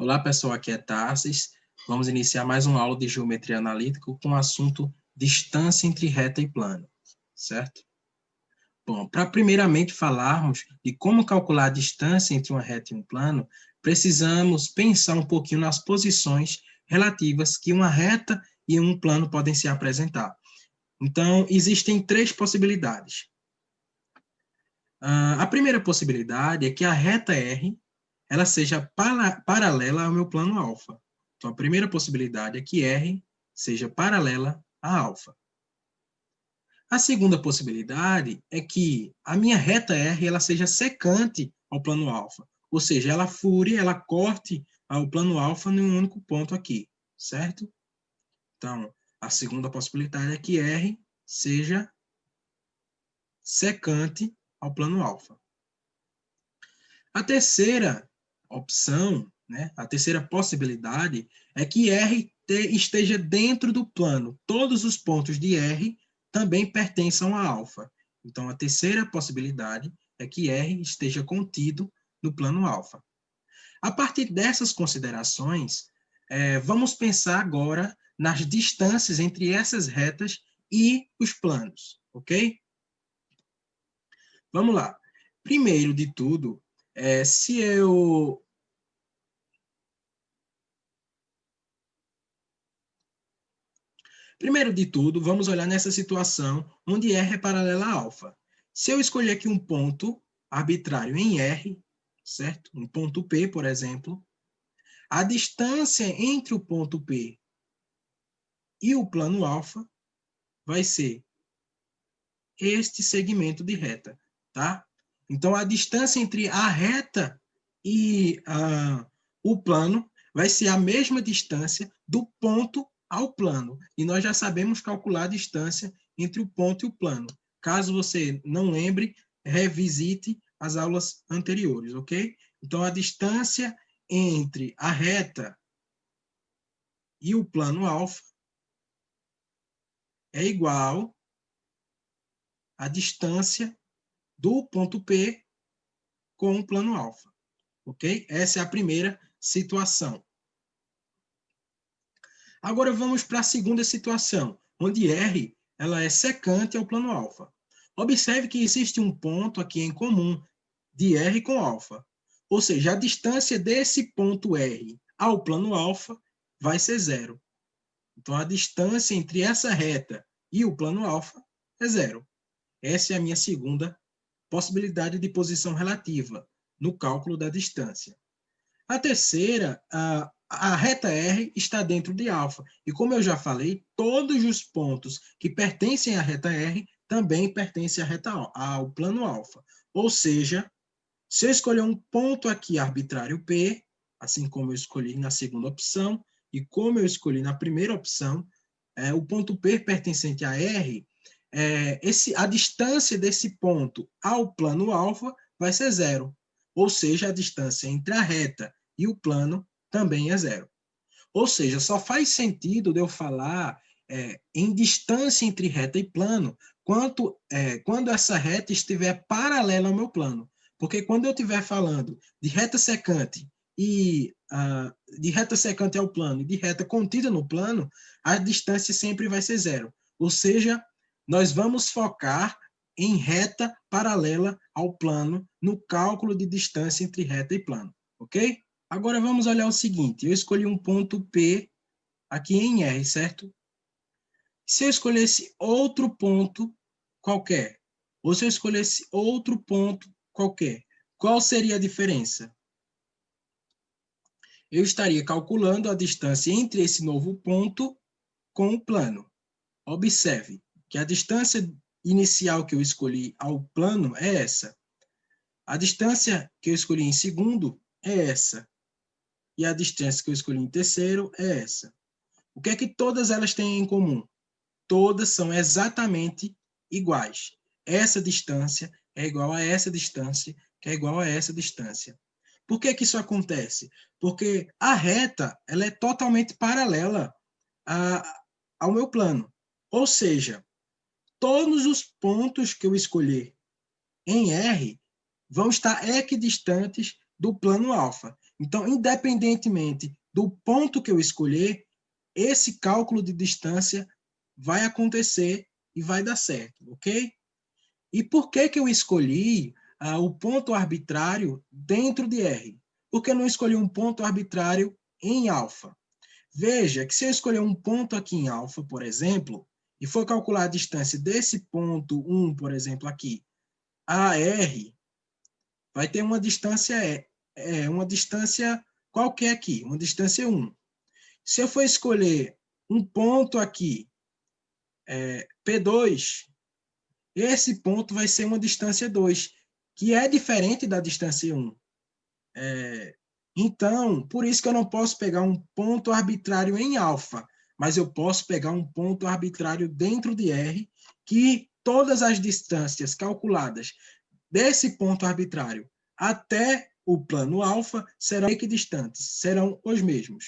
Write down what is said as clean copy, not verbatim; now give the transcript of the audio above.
Olá, pessoal, aqui é Tarsis. Vamos iniciar mais uma aula de geometria analítica com o assunto distância entre reta e plano, certo? Bom, para primeiramente falarmos de como calcular a distância entre uma reta e um plano, precisamos pensar um pouquinho nas posições relativas que uma reta e um plano podem se apresentar. Então, existem três possibilidades. A primeira possibilidade é que a reta R ela seja paralela ao meu plano alfa. Então, a primeira possibilidade é que R seja paralela a alfa. A segunda possibilidade é que a minha reta R ela seja secante ao plano alfa, ou seja, ela fure, ela corte ao plano alfa em um único ponto aqui, certo? Então, a segunda possibilidade é que R seja secante ao plano alfa. A terceira opção, a terceira possibilidade é que R esteja dentro do plano. Todos os pontos de R também pertençam a alfa. Então, a terceira possibilidade é que R esteja contido no plano alfa. A partir dessas considerações, vamos pensar agora nas distâncias entre essas retas e os planos, ok? Vamos lá. Primeiro de tudo, se eu Primeiro de tudo, vamos olhar nessa situação onde R é paralela a alfa. Se eu escolher aqui um ponto arbitrário em R, certo? Um ponto P, por exemplo, a distância entre o ponto P e o plano alfa vai ser este segmento de reta, tá? Então, a distância entre a reta e o plano vai ser a mesma distância do ponto ao plano. E nós já sabemos calcular a distância entre o ponto e o plano. Caso você não lembre, revisite as aulas anteriores, ok? Então, a distância entre a reta e o plano alfa é igual à distância do ponto P com o plano alfa, ok? Essa é a primeira situação. Agora vamos para a segunda situação, onde R ela é secante ao plano alfa. Observe que existe um ponto aqui em comum de R com alfa, ou seja, a distância desse ponto R ao plano alfa vai ser zero. Então, a distância entre essa reta e o plano alfa é zero. Essa é a minha segunda possibilidade de posição relativa no cálculo da distância. A terceira, a reta R está dentro de alfa. E como eu já falei, todos os pontos que pertencem à reta R também pertencem à ao plano alfa. Ou seja, se eu escolher um ponto aqui arbitrário P, assim como eu escolhi na segunda opção, e como eu escolhi na primeira opção, o ponto P pertencente a R, a distância desse ponto ao plano alfa vai ser zero. Ou seja, a distância entre a reta e o plano também é zero. Ou seja, só faz sentido de eu falar em distância entre reta e plano quando essa reta estiver paralela ao meu plano. Porque quando eu estiver falando de reta secante e de reta secante ao plano e de reta contida no plano, a distância sempre vai ser zero. Ou seja, nós vamos focar em reta paralela ao plano no cálculo de distância entre reta e plano, ok? Agora vamos olhar o seguinte, eu escolhi um ponto P aqui em R, certo? Se eu escolhesse outro ponto qualquer, ou se eu escolhesse outro ponto qualquer, qual seria a diferença? Eu estaria calculando a distância entre esse novo ponto com o plano. Observe que a distância inicial que eu escolhi ao plano é essa. A distância que eu escolhi em segundo é essa. E a distância que eu escolhi em terceiro é essa. O que é que todas elas têm em comum? Todas são exatamente iguais. Essa distância é igual a essa distância, que é igual a essa distância. Por que que isso acontece? Porque a reta ela é totalmente paralela ao meu plano. Ou seja, todos os pontos que eu escolher em R vão estar equidistantes do plano alfa. Então, independentemente do ponto que eu escolher, esse cálculo de distância vai acontecer e vai dar certo, ok? E por que eu escolhi o ponto arbitrário dentro de R? Por que não escolhi um ponto arbitrário em alfa? Veja que se eu escolher um ponto aqui em alfa, por exemplo, e for calcular a distância desse ponto 1, por exemplo, aqui, a R, vai ter uma distância, uma distância qualquer aqui, uma distância 1. Se eu for escolher um ponto aqui, P2, esse ponto vai ser uma distância 2, que é diferente da distância 1. Então, por isso que eu não posso pegar um ponto arbitrário em alfa, mas eu posso pegar um ponto arbitrário dentro de R, que todas as distâncias calculadas desse ponto arbitrário até o plano alfa serão equidistantes, serão os mesmos.